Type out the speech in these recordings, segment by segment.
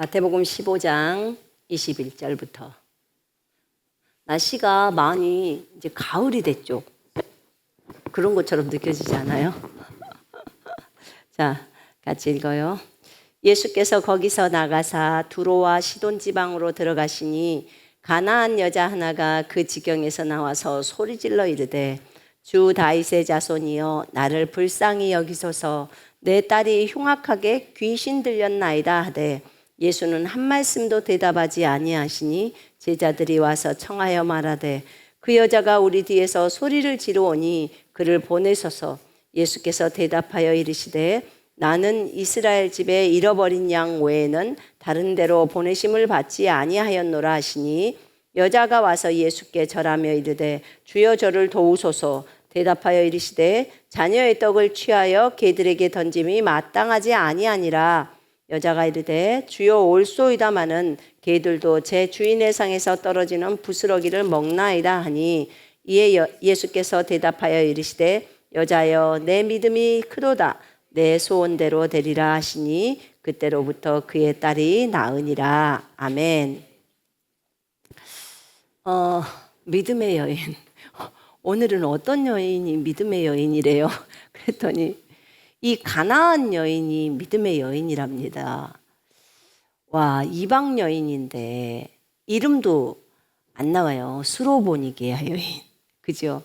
마태복음 15장 21절부터. 날씨가 많이 이제 가을이 됐죠. 그런 것처럼 느껴지지 않아요? 자, 같이 읽어요. 예수께서 거기서 나가사 두로와 시돈 지방으로 들어가시니 가나안 여자 하나가 그 지경에서 나와서 소리질러 이르되 주 다윗의 자손이여 나를 불쌍히 여기소서 내 딸이 흉악하게 귀신 들렸나이다 하되 예수는 한 말씀도 대답하지 아니하시니 제자들이 와서 청하여 말하되 그 여자가 우리 뒤에서 소리를 지르오니 그를 보내소서. 예수께서 대답하여 이르시되 나는 이스라엘 집에 잃어버린 양 외에는 다른 데로 보내심을 받지 아니하였노라 하시니 여자가 와서 예수께 절하며 이르되 주여 저를 도우소서. 대답하여 이르시되 자녀의 떡을 취하여 개들에게 던짐이 마땅하지 아니하니라. 여자가 이르되 주여 올소이다마는 개들도 제 주인의 상에서 떨어지는 부스러기를 먹나이다 하니 이에 예수께서 대답하여 이르시되 여자여 내 믿음이 크도다 내 소원대로 되리라 하시니 그때로부터 그의 딸이 나으니라. 아멘. 믿음의 여인. 오늘은 어떤 여인이 믿음의 여인이래요? 그랬더니 이 가나안 여인이 믿음의 여인이랍니다. 와, 이방 여인인데 이름도 안 나와요. 수로보니게야 여인. 그죠?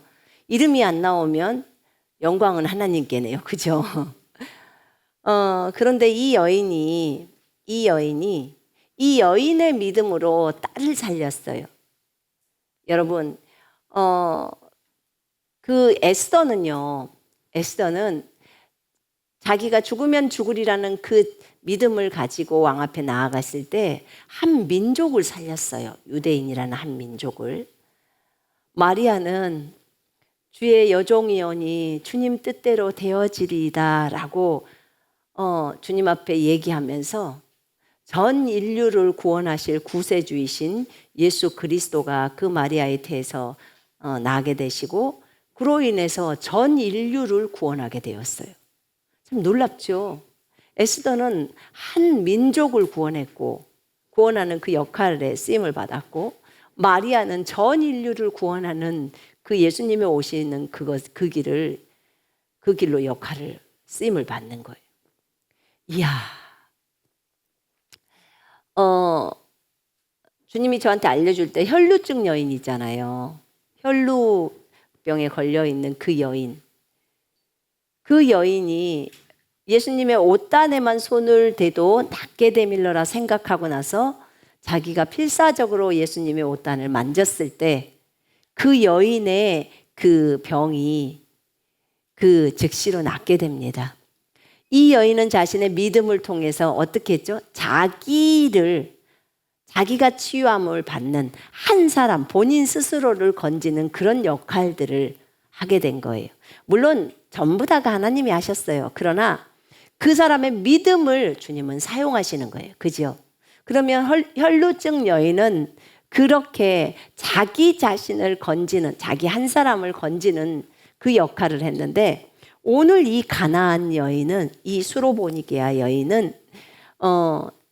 이름이 안 나오면 영광은 하나님께네요. 그죠? 그런데 이 여인의 믿음으로 딸을 살렸어요. 여러분, 그 에스더는 자기가 죽으면 죽으리라는 그 믿음을 가지고 왕 앞에 나아갔을 때 한 민족을 살렸어요. 유대인이라는 한 민족을. 마리아는 주의 여종이오니 주님 뜻대로 되어지리이다 라고 주님 앞에 얘기하면서 전 인류를 구원하실 구세주이신 예수 그리스도가 그 마리아의 태에서 나게 되시고 그로 인해서 전 인류를 구원하게 되었어요. 참 놀랍죠. 에스더는 한 민족을 구원했고 구원하는 그 역할에 쓰임을 받았고 마리아는 전 인류를 구원하는 그 예수님이 오시는 그 길로 역할을 쓰임을 받는 거예요. 이야, 주님이 저한테 알려줄 때 혈루증 여인 있잖아요. 혈루병에 걸려 있는 그 여인. 그 여인이 예수님의 옷단에만 손을 대도 낫게 되밀러라 생각하고 나서 자기가 필사적으로 예수님의 옷단을 만졌을 때 그 여인의 그 병이 그 즉시로 낫게 됩니다. 이 여인은 자신의 믿음을 통해서 어떻게 했죠? 자기가 치유함을 받는 한 사람, 본인 스스로를 건지는 그런 역할들을 하게 된 거예요. 물론 전부 다가 하나님이 하셨어요. 그러나 그 사람의 믿음을 주님은 사용하시는 거예요. 그죠? 그러면 혈루증 여인은 그렇게 자기 자신을 건지는, 자기 한 사람을 건지는 그 역할을 했는데 오늘 이 가나안 여인은, 이 수로보니게아 여인은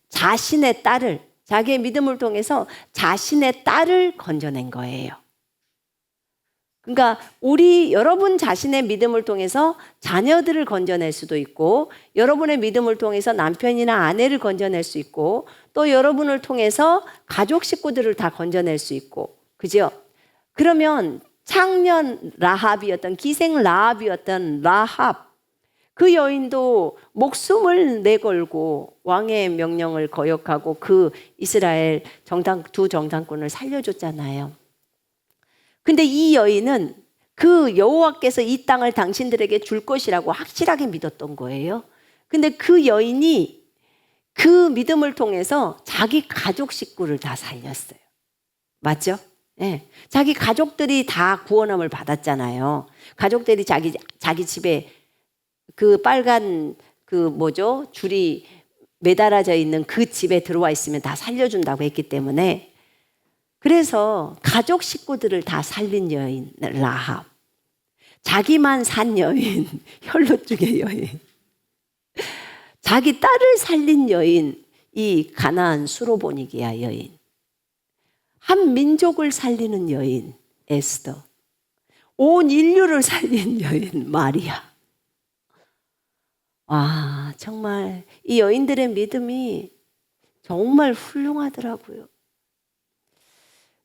자신의 딸을, 자기의 믿음을 통해서 자신의 딸을 건져낸 거예요. 그러니까 여러분 자신의 믿음을 통해서 자녀들을 건져낼 수도 있고 여러분의 믿음을 통해서 남편이나 아내를 건져낼 수 있고 또 여러분을 통해서 가족 식구들을 다 건져낼 수 있고 그죠? 그러면 창년 라합이었던 기생 라합이었던 라합 그 여인도 목숨을 내걸고 왕의 명령을 거역하고 그 이스라엘 두 정탐꾼을 살려줬잖아요. 근데 이 여인은 그 여호와께서 이 땅을 당신들에게 줄 것이라고 확실하게 믿었던 거예요. 근데 그 여인이 그 믿음을 통해서 자기 가족 식구를 다 살렸어요. 맞죠? 네. 자기 가족들이 다 구원함을 받았잖아요. 가족들이 자기 집에 그 빨간 줄이 매달아져 있는 그 집에 들어와 있으면 다 살려준다고 했기 때문에 그래서 가족 식구들을 다 살린 여인 라합, 자기만 산 여인 혈루증의 여인, 자기 딸을 살린 여인 이 가나안 수로보니게야 여인, 한 민족을 살리는 여인 에스더, 온 인류를 살린 여인 마리아. 와, 정말 이 여인들의 믿음이 정말 훌륭하더라고요.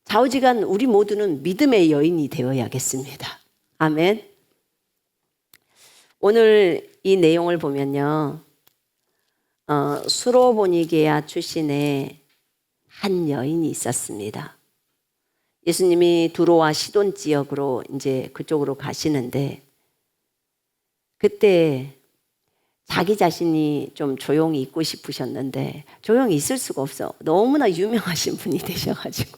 좌우지간 우리 모두는 믿음의 여인이 되어야겠습니다. 아멘. 오늘 이 내용을 보면요, 수로보니게야 출신의 한 여인이 있었습니다. 예수님이 두로와 시돈 지역으로 이제 그쪽으로 가시는데, 그때 자기 자신이 좀 조용히 있고 싶으셨는데 조용히 있을 수가 없어. 너무나 유명하신 분이 되셔가지고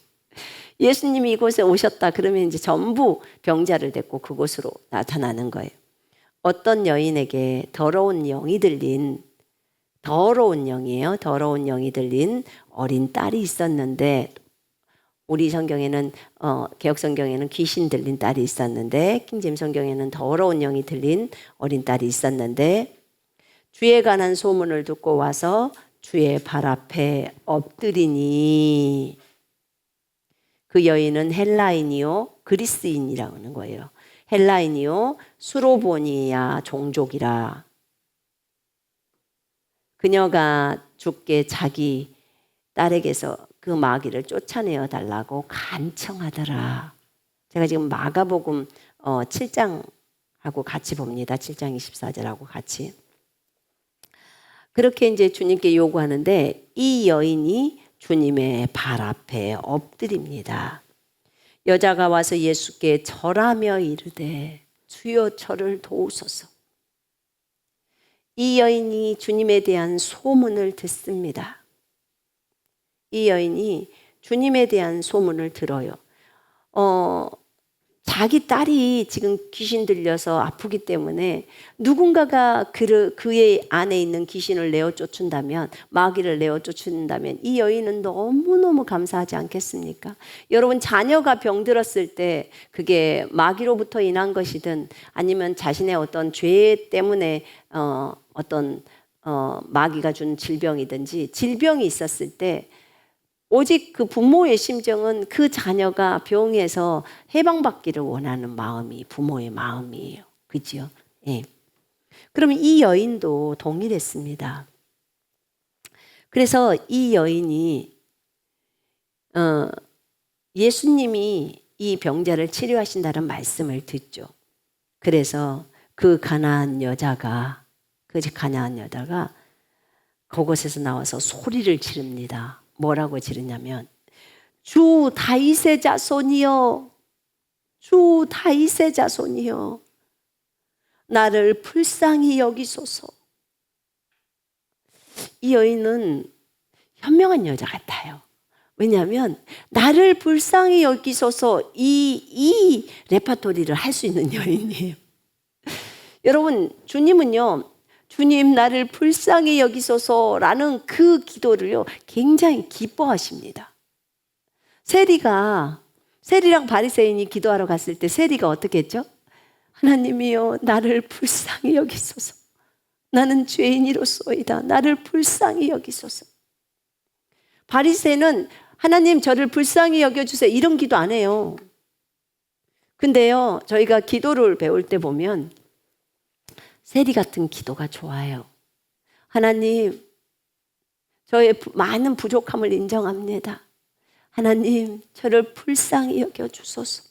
예수님이 이곳에 오셨다 그러면 이제 전부 병자를 데리고 그곳으로 나타나는 거예요. 어떤 여인에게 더러운 영이 들린, 더러운 영이에요. 더러운 영이 들린 어린 딸이 있었는데, 우리 성경에는 개역 성경에는 귀신 들린 딸이 있었는데, 킹제임 성경에는 더러운 영이 들린 어린 딸이 있었는데, 주에 관한 소문을 듣고 와서 주의 발 앞에 엎드리니, 그 여인은 헬라인이요 그리스인이라고 하는 거예요. 헬라인이요 수로보니야 종족이라. 그녀가 주께 자기 딸에게서 그 마귀를 쫓아내어 달라고 간청하더라. 제가 지금 마가복음 7장하고 같이 봅니다. 7장 24절하고 같이. 그렇게 이제 주님께 요구하는데 이 여인이 주님의 발 앞에 엎드립니다. 여자가 와서 예수께 절하며 이르되 주여 저를 도우소서. 이 여인이 주님에 대한 소문을 듣습니다. 이 여인이 주님에 대한 소문을 들어요. 자기 딸이 지금 귀신 들려서 아프기 때문에 누군가가 그의 안에 있는 귀신을 내어 쫓는다면, 마귀를 내어 쫓는다면 이 여인은 너무너무 감사하지 않겠습니까? 여러분, 자녀가 병들었을 때 그게 마귀로부터 인한 것이든 아니면 자신의 어떤 죄 때문에 마귀가 준 질병이든지, 질병이 있었을 때 오직 그 부모의 심정은 그 자녀가 병에서 해방받기를 원하는 마음이 부모의 마음이에요. 그죠? 예. 그러면 이 여인도 동일했습니다. 그래서 이 여인이 예수님이 이 병자를 치료하신다는 말씀을 듣죠. 그래서 그 가나안 여자가 그곳에서 나와서 소리를 지릅니다. 뭐라고 지르냐면 주 다윗의 자손이여, 주 다윗의 자손이여, 나를 불쌍히 여기소서. 이 여인은 현명한 여자 같아요. 왜냐하면 나를 불쌍히 여기소서, 이 레파토리를 할 수 있는 여인이에요. 여러분, 주님은요, 주님 나를 불쌍히 여기소서라는 그 기도를요 굉장히 기뻐하십니다. 세리랑 바리새인이 기도하러 갔을 때 세리가 어떻게 했죠? 하나님이여 나를 불쌍히 여기소서, 나는 죄인이로소이다, 나를 불쌍히 여기소서. 바리새인은 하나님 저를 불쌍히 여겨주세요 이런 기도 안 해요. 근데요, 저희가 기도를 배울 때 보면 세리 같은 기도가 좋아요. 하나님, 저의 많은 부족함을 인정합니다. 하나님, 저를 불쌍히 여겨주소서.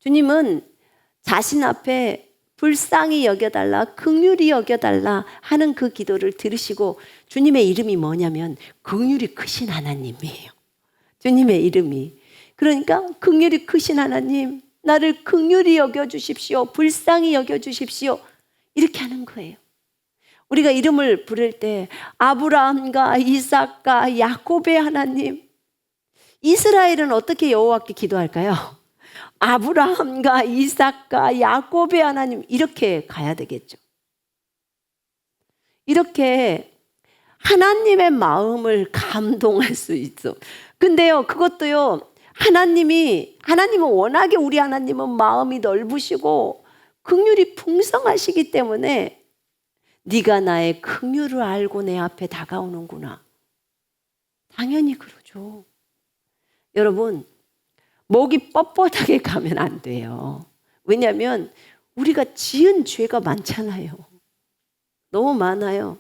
주님은 자신 앞에 불쌍히 여겨달라, 긍휼히 여겨달라 하는 그 기도를 들으시고, 주님의 이름이 뭐냐면 긍휼이 크신 하나님이에요. 주님의 이름이. 그러니까 긍휼이 크신 하나님, 나를 긍휼히 여겨주십시오, 불쌍히 여겨주십시오, 이렇게 하는 거예요. 우리가 이름을 부를 때 아브라함과 이삭과 야곱의 하나님, 이스라엘은 어떻게 여호와께 기도할까요? 아브라함과 이삭과 야곱의 하나님, 이렇게 가야 되겠죠. 이렇게 하나님의 마음을 감동할 수 있어. 근데요, 그것도요, 하나님은 워낙에 우리 하나님은 마음이 넓으시고 긍휼이 풍성하시기 때문에 네가 나의 긍휼을 알고 내 앞에 다가오는구나. 당연히 그러죠. 여러분, 목이 뻣뻣하게 가면 안 돼요. 왜냐하면 우리가 지은 죄가 많잖아요. 너무 많아요.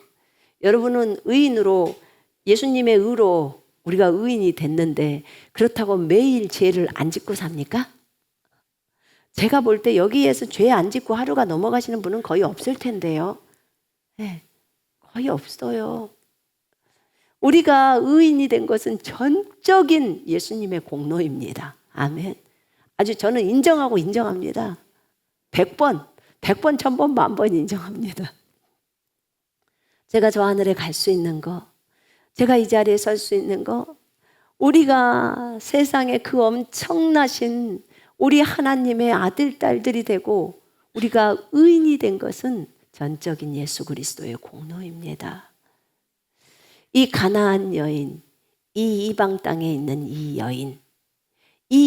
여러분은 의인으로, 예수님의 의로 우리가 의인이 됐는데 그렇다고 매일 죄를 안 짓고 삽니까? 제가 볼 때 여기에서 죄 안 짓고 하루가 넘어가시는 분은 거의 없을 텐데요. 네, 거의 없어요. 우리가 의인이 된 것은 전적인 예수님의 공로입니다. 아멘. 아주 저는 인정하고 인정합니다. 100번, 1000번, 10,000번 인정합니다. 제가 저 하늘에 갈 수 있는 거, 제가 이 자리에 설 수 있는 거, 우리가 세상에 그 엄청나신 우리 하나님의 아들, 딸들이 되고 우리가 의인이 된 것은 전적인 예수 그리스도의 공로입니다. 이 가나안 여인, 이 이방 땅에 있는 이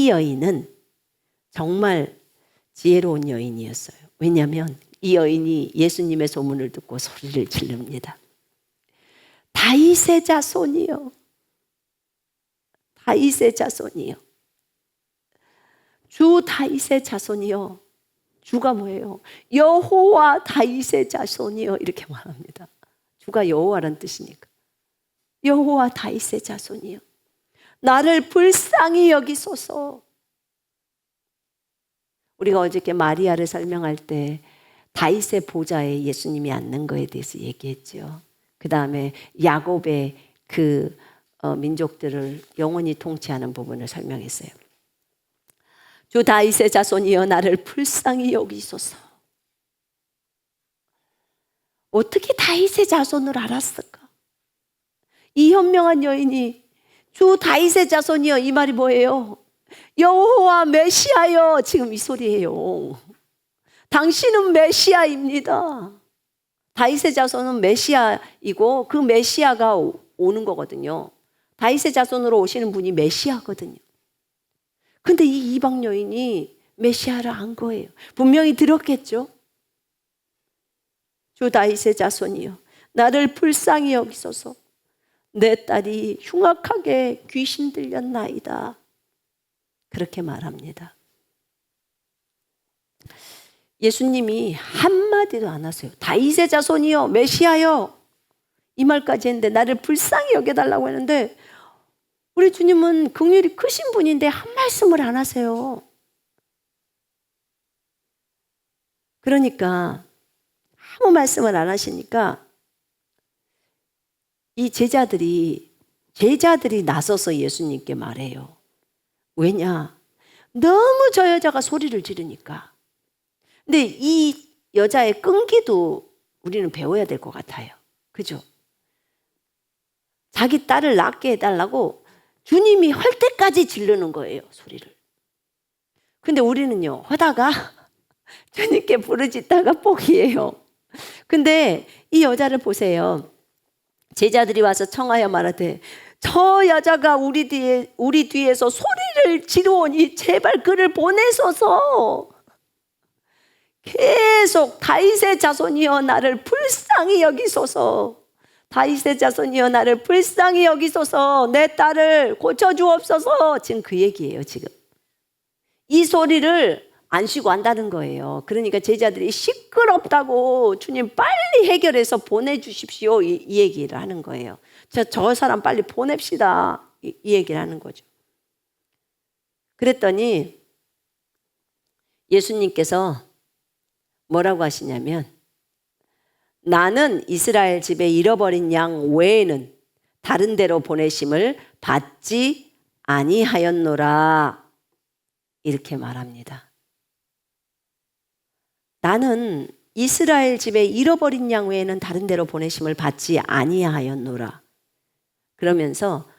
여인은 정말 지혜로운 여인이었어요. 왜냐하면 이 여인이 예수님의 소문을 듣고 소리를 지릅니다. 다윗의 자손이요. 다윗의 자손이요. 주 다윗의 자손이요. 주가 뭐예요? 여호와 다윗의 자손이요. 이렇게 말합니다. 주가 여호와란 뜻이니까. 여호와 다윗의 자손이요. 나를 불쌍히 여기소서. 우리가 어저께 마리아를 설명할 때 다윗의 보좌에 예수님이 앉는 거에 대해서 얘기했죠. 그 다음에 야곱의 그 민족들을 영원히 통치하는 부분을 설명했어요. 주 다윗의 자손이여 나를 불쌍히 여기소서. 어떻게 다윗의 자손을 알았을까? 이 현명한 여인이 주 다윗의 자손이여, 이 말이 뭐예요? 여호와 메시아여, 지금 이 소리예요. 당신은 메시아입니다. 다윗의 자손은 메시아이고 그 메시아가 오는 거거든요. 다윗의 자손으로 오시는 분이 메시아거든요. 근데 이 이방 여인이 메시아를 안 거예요. 분명히 들었겠죠. 주 다윗의 자손이여 나를 불쌍히 여기소서. 내 딸이 흉악하게 귀신 들렸나이다. 그렇게 말합니다. 예수님이 한마디도 안 하세요. 다윗의 자손이요, 메시아요, 이 말까지 했는데 나를 불쌍히 여겨달라고 했는데 우리 주님은 긍휼이 크신 분인데 한 말씀을 안 하세요. 그러니까 아무 말씀을 안 하시니까 이 제자들이 나서서 예수님께 말해요. 왜냐? 너무 저 여자가 소리를 지르니까. 근데 이 여자의 끈기도 우리는 배워야 될 것 같아요. 그죠? 자기 딸을 낫게 해달라고 주님이 할 때까지 지르는 거예요, 소리를. 근데 우리는요, 하다가 주님께 부르짖다가 포기해요. 근데 이 여자를 보세요. 제자들이 와서 청하여 말하되 저 여자가 우리 뒤에서 소리를 지르오니 제발 그를 보내소서. 계속 다윗의 자손이여 나를 불쌍히 여기소서. 다윗의 자손이여 나를 불쌍히 여기소서. 내 딸을 고쳐주옵소서. 지금 그 얘기예요. 지금 이 소리를 안 쉬고 한다는 거예요. 그러니까 제자들이 시끄럽다고 주님 빨리 해결해서 보내주십시오, 이 얘기를 하는 거예요. 저 사람 빨리 보냅시다, 이 얘기를 하는 거죠. 그랬더니 예수님께서 뭐라고 하시냐면 나는 이스라엘 집에 잃어버린 양 외에는 다른 데로 보내심을 받지 아니하였노라, 이렇게 말합니다. 나는 이스라엘 집에 잃어버린 양 외에는 다른 데로 보내심을 받지 아니하였노라. 그러면서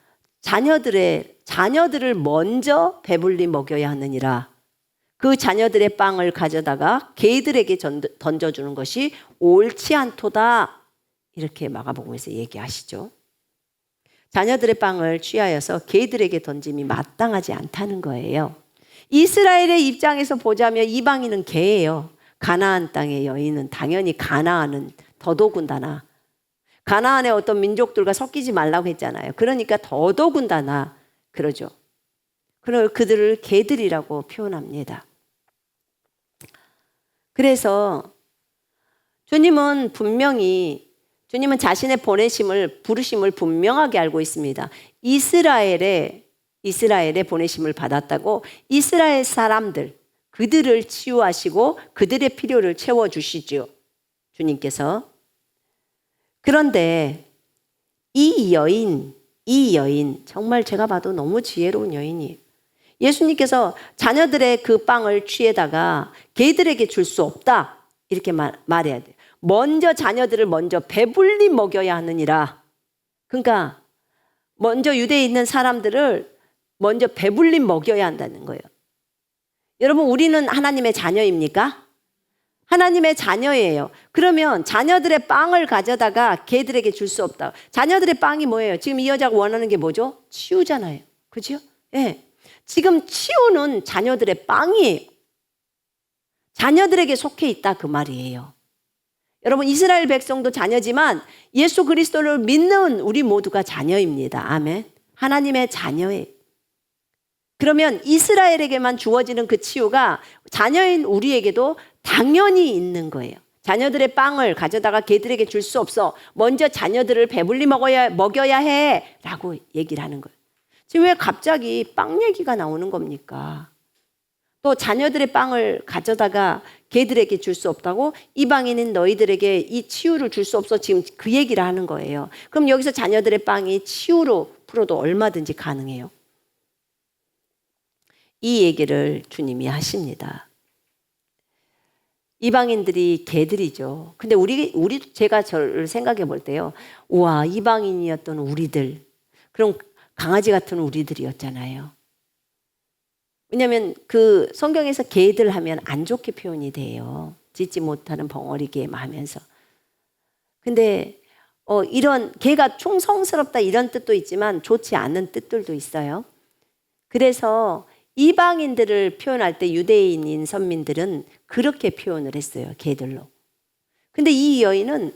자녀들을 먼저 배불리 먹여야 하느니라. 그 자녀들의 빵을 가져다가 개들에게 던져주는 것이 옳지 않도다. 이렇게 마가복음에서 얘기하시죠. 자녀들의 빵을 취하여서 개들에게 던짐이 마땅하지 않다는 거예요. 이스라엘의 입장에서 보자면 이방인은 개예요. 가나안 땅의 여인은 당연히 가나안은 더더군다나 가나안의 어떤 민족들과 섞이지 말라고 했잖아요. 그러니까 더더군다나 그러죠. 그들을 개들이라고 표현합니다. 그래서 주님은 자신의 부르심을 분명하게 알고 있습니다. 이스라엘의 보내심을 받았다고 이스라엘 사람들, 그들을 치유하시고 그들의 필요를 채워주시죠. 주님께서. 그런데 이 여인 정말 제가 봐도 너무 지혜로운 여인이에요. 예수님께서 자녀들의 그 빵을 취해다가 개들에게 줄 수 없다 이렇게 말해야 돼요. 먼저 자녀들을 배불리 먹여야 하느니라. 그러니까 먼저 유대에 있는 사람들을 먼저 배불리 먹여야 한다는 거예요. 여러분, 우리는 하나님의 자녀입니까? 하나님의 자녀예요. 그러면 자녀들의 빵을 가져다가 개들에게 줄 수 없다. 자녀들의 빵이 뭐예요? 지금 이 여자가 원하는 게 뭐죠? 치유잖아요. 그죠? 예. 지금 치유는 자녀들의 빵이에요. 자녀들에게 속해 있다 그 말이에요. 여러분, 이스라엘 백성도 자녀지만 예수 그리스도를 믿는 우리 모두가 자녀입니다. 아멘. 하나님의 자녀예요. 그러면 이스라엘에게만 주어지는 그 치유가 자녀인 우리에게도 당연히 있는 거예요. 자녀들의 빵을 가져다가 개들에게 줄 수 없어. 먼저 자녀들을 배불리 먹여야 해 라고 얘기를 하는 거예요. 지금 왜 갑자기 빵 얘기가 나오는 겁니까? 또 자녀들의 빵을 가져다가 개들에게 줄 수 없다고 이방인인 너희들에게 이 치유를 줄 수 없어. 지금 그 얘기를 하는 거예요. 그럼 여기서 자녀들의 빵이 치유로 풀어도 얼마든지 가능해요. 이 얘기를 주님이 하십니다. 이방인들이 개들이죠. 근데 제가 저를 생각해 볼 때요. 우와, 이방인이었던 우리들. 그럼 강아지 같은 우리들이었잖아요. 왜냐하면 그 성경에서 개들 하면 안 좋게 표현이 돼요. 짖지 못하는 벙어리 개 하면서. 근데 이런 개가 충성스럽다 이런 뜻도 있지만 좋지 않은 뜻들도 있어요. 그래서 이방인들을 표현할 때 유대인인 선민들은 그렇게 표현을 했어요. 개들로. 근데 이 여인은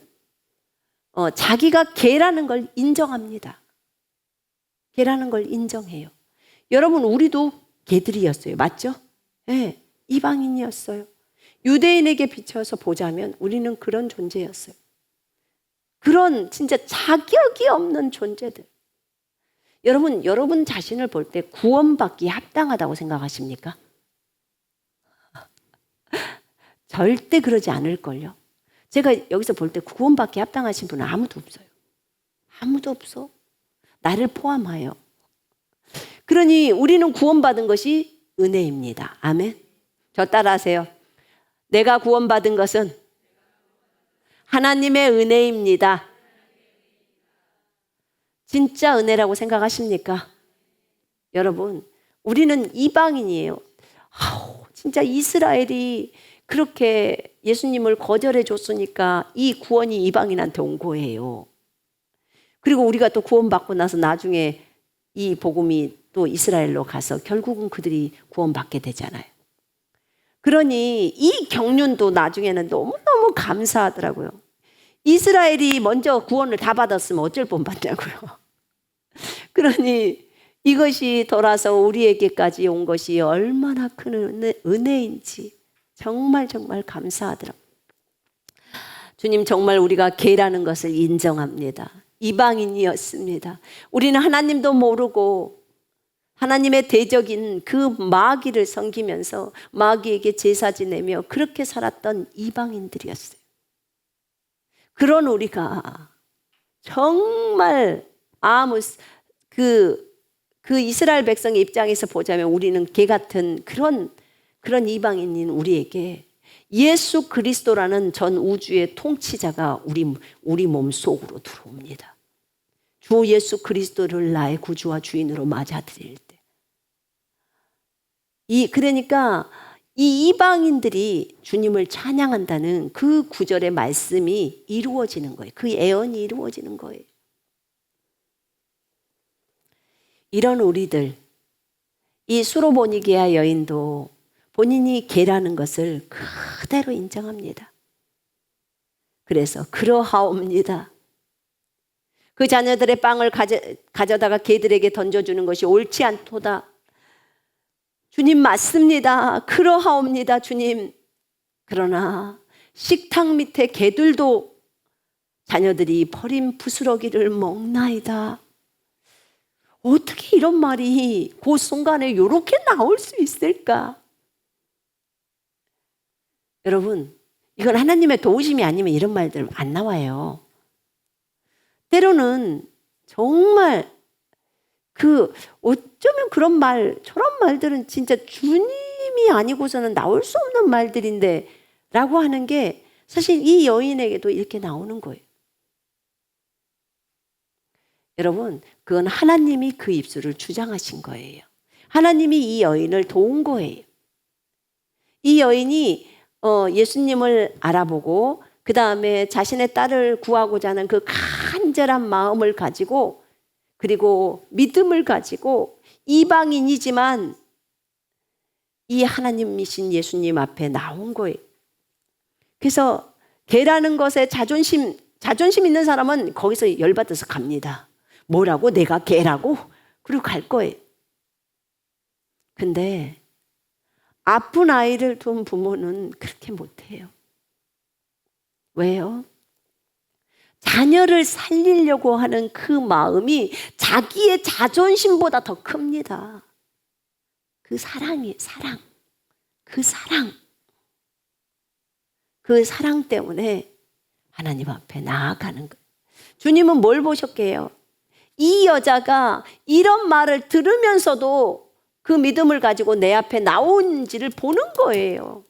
자기가 개라는 걸 인정합니다. 개라는 걸 인정해요. 여러분, 우리도 개들이었어요. 맞죠? 네, 이방인이었어요. 유대인에게 비춰서 보자면 우리는 그런 존재였어요. 그런 진짜 자격이 없는 존재들. 여러분 자신을 볼 때 구원받기에 합당하다고 생각하십니까? 절대 그러지 않을걸요. 제가 여기서 볼 때 구원받기에 합당하신 분은 아무도 없어요. 아무도 없어. 나를 포함하여. 그러니 우리는 구원받은 것이 은혜입니다. 아멘. 저 따라하세요. 내가 구원받은 것은 하나님의 은혜입니다. 진짜 은혜라고 생각하십니까? 여러분, 우리는 이방인이에요. 진짜 이스라엘이 그렇게 예수님을 거절해 줬으니까 이 구원이 이방인한테 온 거예요. 그리고 우리가 또 구원받고 나서 나중에 이 복음이 또 이스라엘로 가서 결국은 그들이 구원받게 되잖아요. 그러니 이 경륜도 나중에는 너무너무 감사하더라고요. 이스라엘이 먼저 구원을 다 받았으면 어쩔 뻔받냐고요. 그러니 이것이 돌아서 우리에게까지 온 것이 얼마나 큰 은혜인지 정말 감사하더라고요. 주님, 정말 우리가 개라는 것을 인정합니다. 이방인이었습니다. 우리는 하나님도 모르고 하나님의 대적인 그 마귀를 섬기면서 마귀에게 제사 지내며 그렇게 살았던 이방인들이었어요. 그런 우리가 정말 그 이스라엘 백성의 입장에서 보자면 우리는 개 같은 그런 이방인인 우리에게 예수 그리스도라는 전 우주의 통치자가 우리 몸 속으로 들어옵니다. 주 예수 그리스도를 나의 구주와 주인으로 맞아들일 때. 그러니까 이 이방인들이 주님을 찬양한다는 그 구절의 말씀이 이루어지는 거예요. 그 예언이 이루어지는 거예요. 이런 우리들, 이 수로보니게아 여인도 본인이 개라는 것을 그대로 인정합니다. 그래서 그러하옵니다. 그 자녀들의 빵을 가져다가 개들에게 던져주는 것이 옳지 않도다. 주님 맞습니다. 그러하옵니다, 주님. 그러나 식탁 밑에 개들도 자녀들이 버린 부스러기를 먹나이다. 어떻게 이런 말이 그 순간에 이렇게 나올 수 있을까? 여러분, 이건 하나님의 도우심이 아니면 이런 말들 안 나와요. 때로는 정말 어쩌면 그런 말, 저런 말들은 진짜 주님이 아니고서는 나올 수 없는 말들인데 라고 하는 게 사실 이 여인에게도 이렇게 나오는 거예요. 여러분, 그건 하나님이 그 입술을 주장하신 거예요. 하나님이 이 여인을 도운 거예요. 이 여인이 예수님을 알아보고 그 다음에 자신의 딸을 구하고자 하는 그 간절한 마음을 가지고 그리고 믿음을 가지고 이방인이지만 이 하나님이신 예수님 앞에 나온 거예요. 그래서 개라는 것에 자존심 있는 사람은 거기서 열받아서 갑니다. 뭐라고? 내가 개라고? 그리고 갈 거예요. 근데 아픈 아이를 둔 부모는 그렇게 못해요. 왜요? 자녀를 살리려고 하는 그 마음이 자기의 자존심보다 더 큽니다. 그 사랑이 사랑. 그 사랑 때문에 하나님 앞에 나아가는 거예요. 주님은 뭘 보셨게요? 이 여자가 이런 말을 들으면서도 그 믿음을 가지고 내 앞에 나온지를 보는 거예요.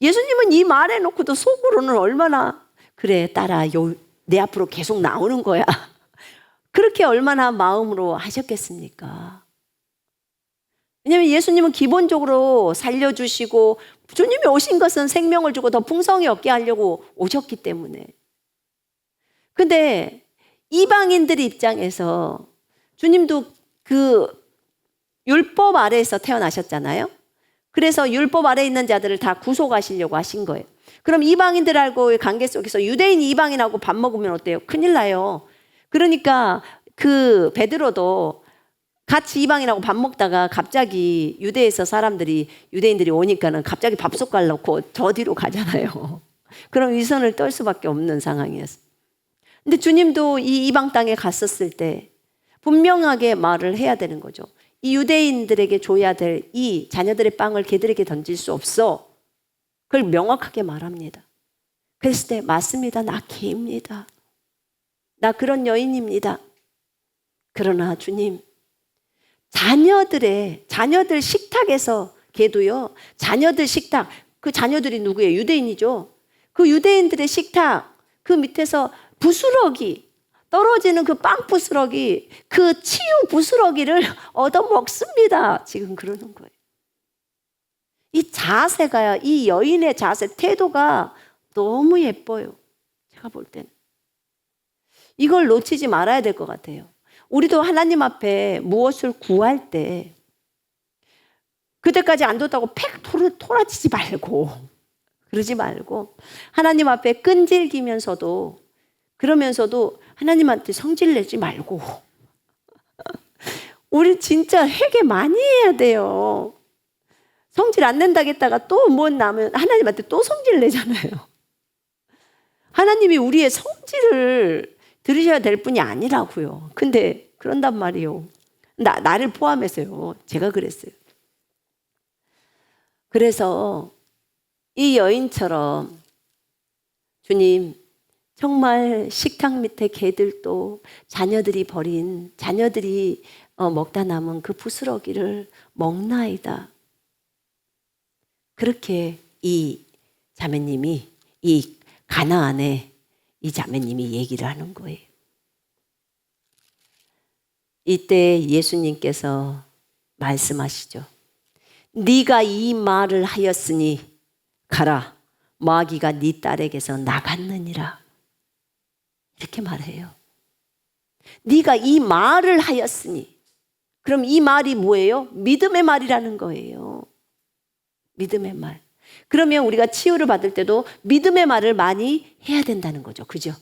예수님은 이 말해 놓고도 속으로는 얼마나 그래 딸아 내 앞으로 계속 나오는 거야. 그렇게 얼마나 마음으로 하셨겠습니까? 왜냐하면 예수님은 기본적으로 살려주시고 주님이 오신 것은 생명을 주고 더 풍성히 얻게 하려고 오셨기 때문에. 근데 이방인들 입장에서 주님도 그 율법 아래에서 태어나셨잖아요. 그래서 율법 아래에 있는 자들을 다 구속하시려고 하신 거예요. 그럼 이방인들하고의 관계 속에서 유대인이 이방인하고 밥 먹으면 어때요? 큰일 나요. 그러니까 그 베드로도 같이 이방인하고 밥 먹다가 갑자기 유대인들이 오니까는 갑자기 밥숟갈 넣고 저 뒤로 가잖아요. 그럼 위선을 떨 수밖에 없는 상황이었어요. 근데 주님도 이 이방 땅에 갔었을 때 분명하게 말을 해야 되는 거죠. 이 유대인들에게 줘야 될 이 자녀들의 빵을 개들에게 던질 수 없어. 그걸 명확하게 말합니다. 그랬을 때 맞습니다. 나 개입니다. 나 그런 여인입니다. 그러나 주님, 자녀들 식탁에서 개도요. 자녀들 식탁, 그 자녀들이 누구예요? 유대인이죠. 그 유대인들의 식탁, 그 밑에서 부스러기, 떨어지는 그 빵 부스러기, 그 치유 부스러기를 얻어먹습니다. 지금 그러는 거예요. 이 자세가, 이 여인의 자세, 태도가 너무 예뻐요. 제가 볼 때는. 이걸 놓치지 말아야 될 것 같아요. 우리도 하나님 앞에 무엇을 구할 때 그때까지 안 뒀다고 팩 토라지지 말고 그러지 말고 하나님 앞에 끈질기면서도 그러면서도 하나님한테 성질 내지 말고 우리 진짜 회개 많이 해야 돼요. 성질 안 낸다겠다가 또 뭐 나면 하나님한테 또 성질 내잖아요. 하나님이 우리의 성질을 들으셔야 될 뿐이 아니라고요. 근데 그런단 말이에요. 나를 포함해서요. 제가 그랬어요. 그래서 이 여인처럼 주님 정말 식탁 밑에 개들도 자녀들이 먹다 남은 그 부스러기를 먹나이다. 그렇게 이 자매님이 이 가나안의 이 자매님이 얘기를 하는 거예요. 이때 예수님께서 말씀하시죠. 네가 이 말을 하였으니 가라 마귀가 네 딸에게서 나갔느니라. 이렇게 말해요. 네가 이 말을 하였으니 그럼 이 말이 뭐예요? 믿음의 말이라는 거예요. 믿음의 말. 그러면 우리가 치유를 받을 때도 믿음의 말을 많이 해야 된다는 거죠. 그죠?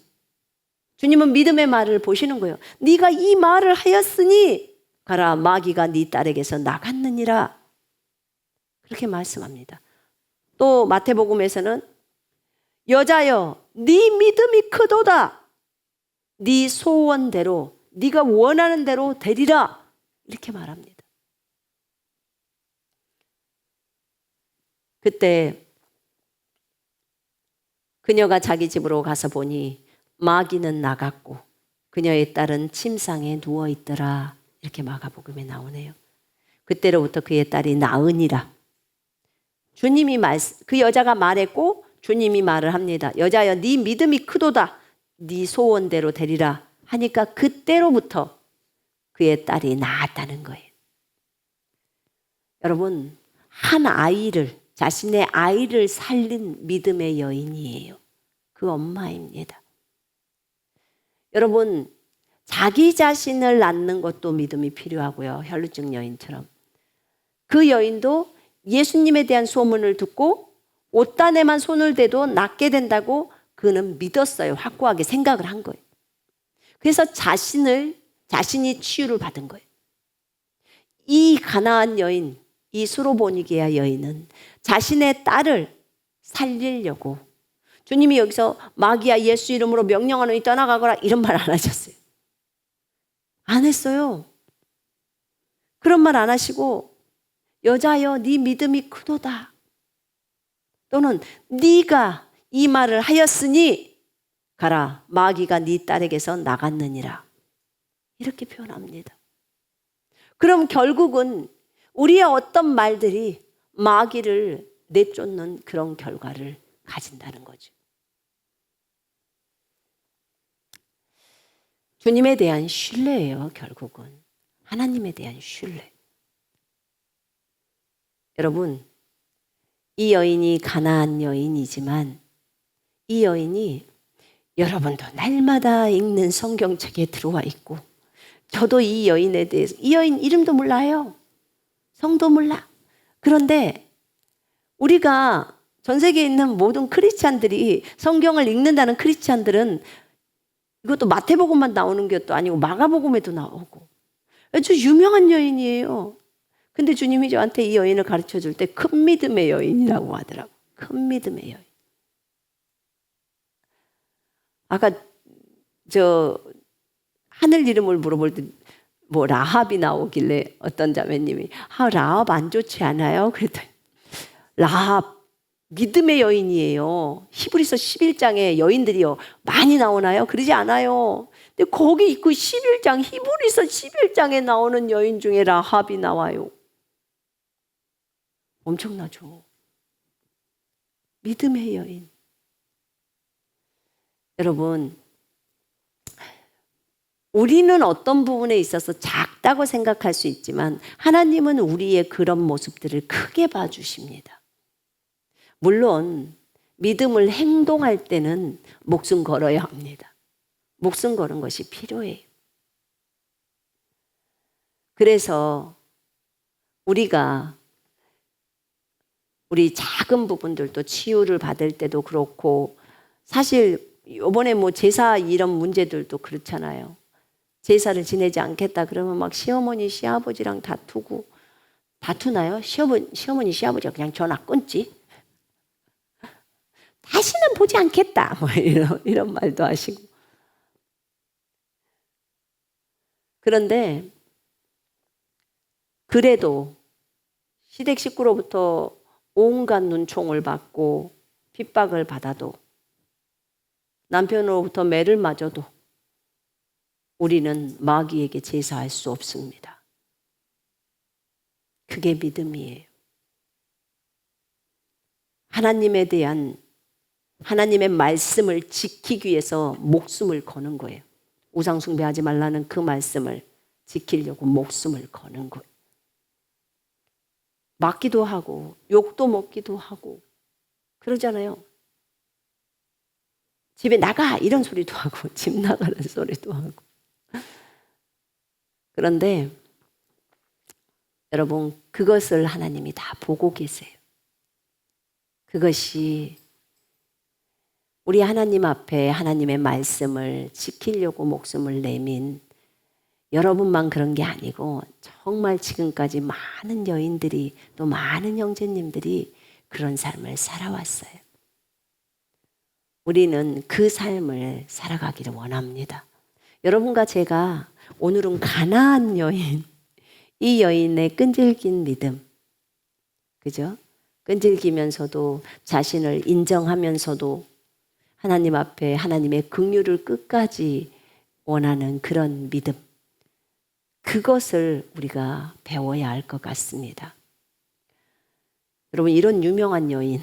주님은 믿음의 말을 보시는 거예요. 네가 이 말을 하였으니 가라, 마귀가 네 딸에게서 나갔느니라. 그렇게 말씀합니다. 또 마태복음에서는 여자여 네 믿음이 크도다. 네 소원대로 네가 원하는 대로 되리라. 이렇게 말합니다. 그때 그녀가 자기 집으로 가서 보니 마귀는 나갔고 그녀의 딸은 침상에 누워있더라. 이렇게 마가복음에 나오네요. 그때로부터 그의 딸이 나으니라. 주님이 그 여자가 말했고 주님이 말을 합니다. 여자여 네 믿음이 크도다. 네 소원대로 되리라 하니까 그때로부터 그의 딸이 나았다는 거예요. 여러분, 한 아이를, 자신의 아이를 살린 믿음의 여인이에요. 그 엄마입니다. 여러분, 자기 자신을 낳는 것도 믿음이 필요하고요. 혈루증 여인처럼. 그 여인도 예수님에 대한 소문을 듣고 옷단에만 손을 대도 낫게 된다고 그는 믿었어요. 확고하게 생각을 한 거예요. 그래서 자신이 치유를 받은 거예요. 이 가나안 여인, 이 수로보니게아 여인은 자신의 딸을 살리려고 주님이 여기서 마귀야 예수 이름으로 명령하노니 떠나가거라 이런 말 안 하셨어요. 안 했어요. 그런 말 안 하시고 여자여 네 믿음이 크도다. 또는 네가 이 말을 하였으니 가라 마귀가 네 딸에게서 나갔느니라. 이렇게 표현합니다. 그럼 결국은 우리의 어떤 말들이 마귀를 내쫓는 그런 결과를 가진다는 거죠. 주님에 대한 신뢰예요. 결국은 하나님에 대한 신뢰. 여러분, 이 여인이 가나안 여인이지만 이 여인이 여러분도 날마다 읽는 성경책에 들어와 있고 저도 이 여인에 대해서 이 여인 이름도 몰라요. 성도 몰라. 그런데 우리가 전 세계에 있는 모든 크리스찬들이 성경을 읽는다는 크리스찬들은 이것도 마태복음만 나오는 것도 아니고 마가복음에도 나오고 아주 유명한 여인이에요. 근데 주님이 저한테 이 여인을 가르쳐 줄 때 큰 믿음의 여인이라고 하더라고. 큰 믿음의 여인. 아까 저 하늘 이름을 물어볼 때 뭐 라합이 나오길래 어떤 자매님이 라합 안 좋지 않아요? 그랬더니 라합 믿음의 여인이에요. 히브리서 11장에 여인들이요 많이 나오나요? 그러지 않아요. 근데 거기 그 11장 히브리서 11장에 나오는 여인 중에 라합이 나와요. 엄청나죠. 믿음의 여인. 여러분, 우리는 어떤 부분에 있어서 작다고 생각할 수 있지만 하나님은 우리의 그런 모습들을 크게 봐주십니다. 물론 믿음을 행동할 때는 목숨 걸어야 합니다. 목숨 거는 것이 필요해요. 그래서 우리가 우리 작은 부분들도 치유를 받을 때도 그렇고 사실 이번에 뭐 제사 이런 문제들도 그렇잖아요. 제사를 지내지 않겠다 그러면 막 시어머니 시아버지랑 다투나요? 시어머니 시아버지가 그냥 전화 끊지. 다시는 보지 않겠다 뭐 이런 말도 하시고. 그런데 그래도 시댁 식구로부터 온갖 눈총을 받고 핍박을 받아도 남편으로부터 매를 맞아도 우리는 마귀에게 제사할 수 없습니다. 그게 믿음이에요. 하나님에 대한 하나님의 말씀을 지키기 위해서 목숨을 거는 거예요. 우상 숭배하지 말라는 그 말씀을 지키려고 목숨을 거는 거예요. 맞기도 하고 욕도 먹기도 하고 그러잖아요. 집에 나가 이런 소리도 하고 집 나가는 소리도 하고. 그런데 여러분 그것을 하나님이 다 보고 계세요. 그것이 우리 하나님 앞에 하나님의 말씀을 지키려고 목숨을 내민 여러분만 그런 게 아니고 정말 지금까지 많은 여인들이 또 많은 형제님들이 그런 삶을 살아왔어요. 우리는 그 삶을 살아가기를 원합니다. 여러분과 제가 오늘은 가나안 여인, 이 여인의 끈질긴 믿음, 그죠? 끈질기면서도 자신을 인정하면서도 하나님 앞에 하나님의 긍휼을 끝까지 원하는 그런 믿음, 그것을 우리가 배워야 할 것 같습니다. 여러분, 이런 유명한 여인,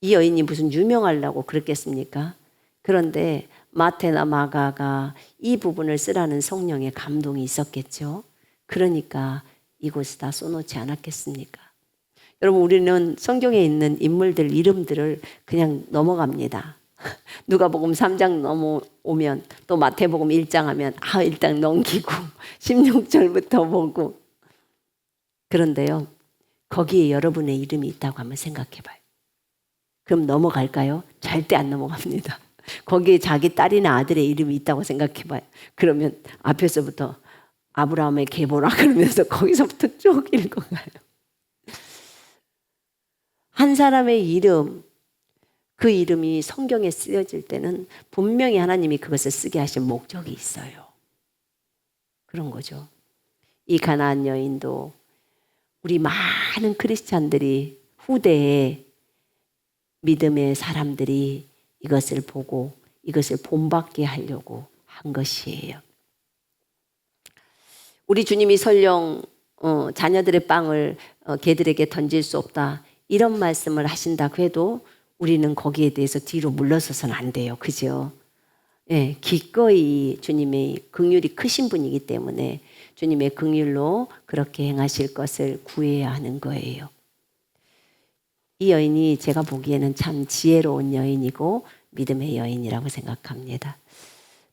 이 여인이 무슨 유명하려고 그랬겠습니까? 그런데 마태나 마가가 이 부분을 쓰라는 성령의 감동이 있었겠죠. 그러니까 이곳에다 써놓지 않았겠습니까? 여러분, 우리는 성경에 있는 인물들 이름들을 그냥 넘어갑니다. 누가복음 3장 넘어오면 또 마태복음 1장 하면 일단 넘기고 16절부터 보고. 그런데요, 거기에 여러분의 이름이 있다고 한번 생각해 봐요. 그럼 넘어갈까요? 절대 안 넘어갑니다. 거기에 자기 딸이나 아들의 이름이 있다고 생각해 봐요. 그러면 앞에서부터 아브라함의 계보라 그러면서 거기서부터 쭉 읽어가요. 한 사람의 이름, 그 이름이 성경에 쓰여질 때는 분명히 하나님이 그것을 쓰게 하신 목적이 있어요. 그런 거죠. 이 가나안 여인도 우리 많은 크리스찬들이 후대에 믿음의 사람들이 이것을 보고 이것을 본받게 하려고 한 것이에요. 우리 주님이 설령 자녀들의 빵을 개들에게 던질 수 없다 이런 말씀을 하신다고 해도 우리는 거기에 대해서 뒤로 물러서서는 안 돼요. 그죠? 예, 기꺼이 주님의 긍휼이 크신 분이기 때문에 주님의 긍휼로 그렇게 행하실 것을 구해야 하는 거예요. 이 여인이 제가 보기에는 참 지혜로운 여인이고 믿음의 여인이라고 생각합니다.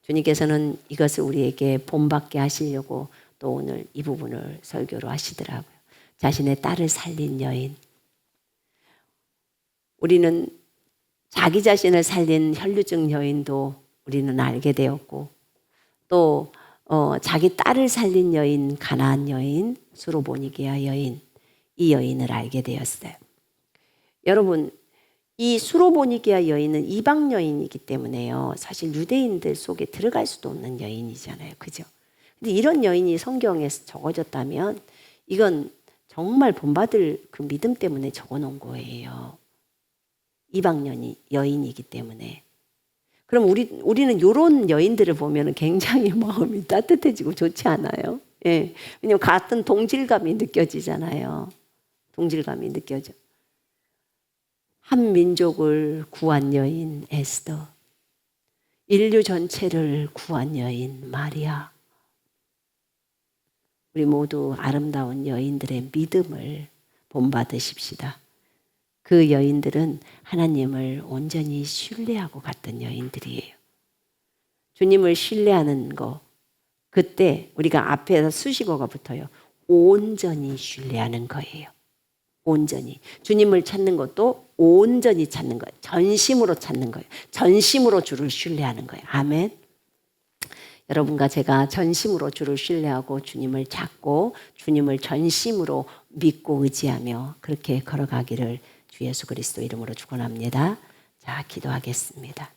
주님께서는 이것을 우리에게 본받게 하시려고 또 오늘 이 부분을 설교로 하시더라고요. 자신의 딸을 살린 여인. 우리는 자기 자신을 살린 혈루증 여인도 우리는 알게 되었고 또 자기 딸을 살린 여인, 가나안 여인, 수로보니게아 여인, 이 여인을 알게 되었어요. 여러분, 이 수로보니게아 여인은 이방 여인이기 때문에요. 사실 유대인들 속에 들어갈 수도 없는 여인이잖아요. 그죠? 근데 이런 여인이 성경에 적어졌다면 이건 정말 본받을 그 믿음 때문에 적어놓은 거예요. 이방 여인이기 때문에. 그럼 우리는 이런 여인들을 보면 굉장히 마음이 따뜻해지고 좋지 않아요? 예. 왜냐면 같은 동질감이 느껴지잖아요. 동질감이 느껴져. 한 민족을 구한 여인 에스더, 인류 전체를 구한 여인 마리아. 우리 모두 아름다운 여인들의 믿음을 본받으십시다. 그 여인들은 하나님을 온전히 신뢰하고 갔던 여인들이에요. 주님을 신뢰하는 거, 그때 우리가 앞에서 수식어가 붙어요. 온전히 신뢰하는 거예요. 온전히. 주님을 찾는 것도 온전히 찾는 거예요. 전심으로 찾는 거예요. 전심으로 주를 신뢰하는 거예요. 아멘. 여러분과 제가 전심으로 주를 신뢰하고 주님을 찾고 주님을 전심으로 믿고 의지하며 그렇게 걸어가기를 주 예수 그리스도 이름으로 축원합니다. 자, 기도하겠습니다.